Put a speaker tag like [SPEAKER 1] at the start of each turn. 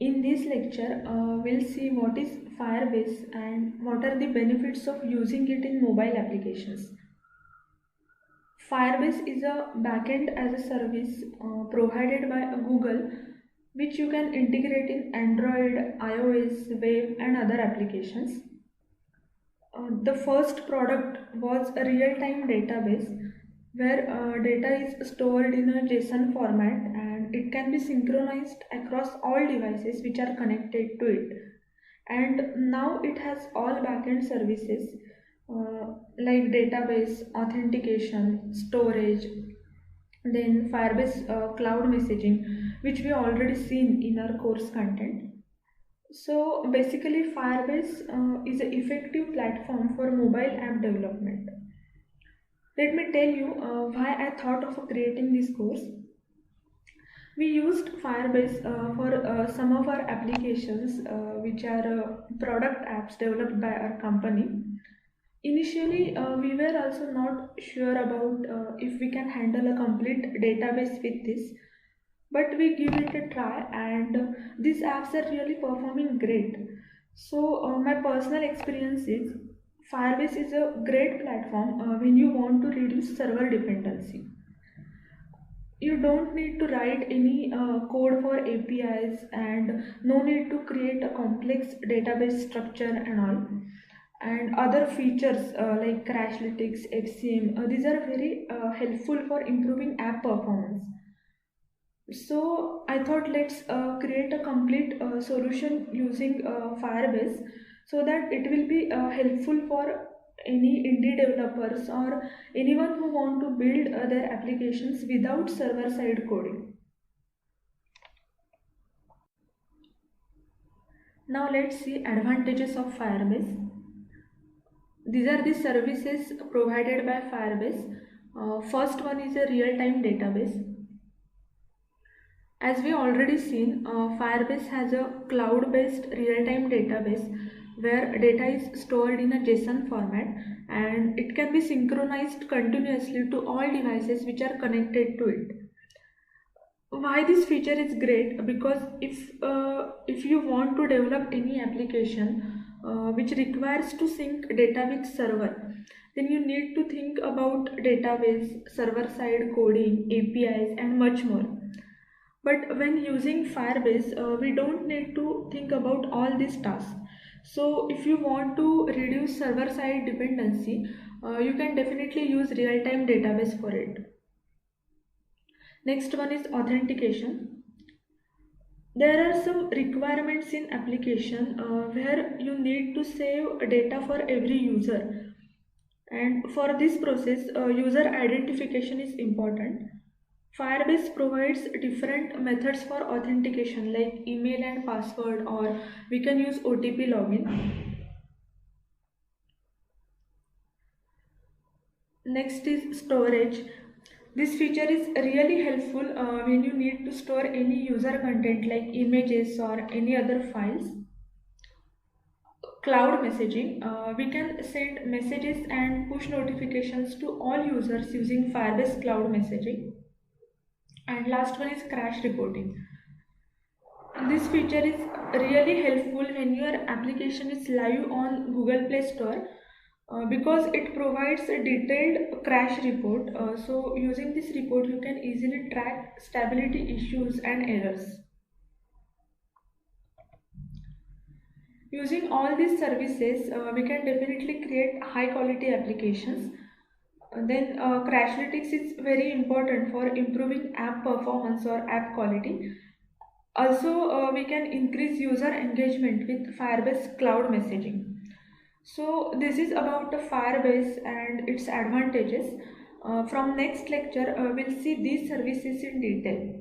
[SPEAKER 1] In this lecture, we'll see what is Firebase and what are the benefits of using it in mobile applications. Firebase is a backend as a service provided by Google, which you can integrate in Android, iOS, web, and other applications. The first product was a real-time database where data is stored in a JSON format and it can be synchronized across all devices which are connected to it. And now it has all backend services like database, authentication, storage, then Firebase cloud messaging, which we already seen in our course content. So basically, Firebase is an effective platform for mobile app development. Let me tell you why I thought of creating this course. We used Firebase for some of our applications, which are product apps developed by our company. Initially, we were also not sure about if we can handle a complete database with this, but we give it a try, and these apps are really performing great. So, my personal experience is Firebase is a great platform when you want to reduce server dependency. You don't need to write any code for APIs and no need to create a complex database structure and all. And other features like Crashlytics, FCM, these are very helpful for improving app performance. So I thought let's create a complete solution using Firebase so that it will be helpful for any indie developers or anyone who want to build their applications without server side coding. Now let's see advantages of Firebase. These are the services provided by Firebase. First one is a real-time database. As we already seen, Firebase has a cloud-based real-time database where data is stored in a JSON format and it can be synchronized continuously to all devices which are connected to it. Why this feature is great? Because if you want to develop any application which requires to sync data with server, then you need to think about database, server-side coding, APIs, and much more. But when using Firebase, we don't need to think about all these tasks. So if you want to reduce server-side dependency, you can definitely use real-time database for it. Next one is authentication. There are some requirements in application where you need to save data for every user. And for this process, user identification is important. Firebase provides different methods for authentication like email and password, or we can use OTP login. Next is storage. This feature is really helpful when you need to store any user content like images or any other files. Cloud messaging. We can send messages and push notifications to all users using Firebase cloud messaging. And last one is crash reporting. This feature is really helpful when your application is live on Google Play Store because it provides a detailed crash report. So using this report you can easily track stability issues and errors. Using all these services, we can definitely create high quality applications. Then Crashlytics is very important for improving app performance or app quality. Also, we can increase user engagement with Firebase cloud messaging. So this is about the Firebase and its advantages. From next lecture, we'll see these services in detail.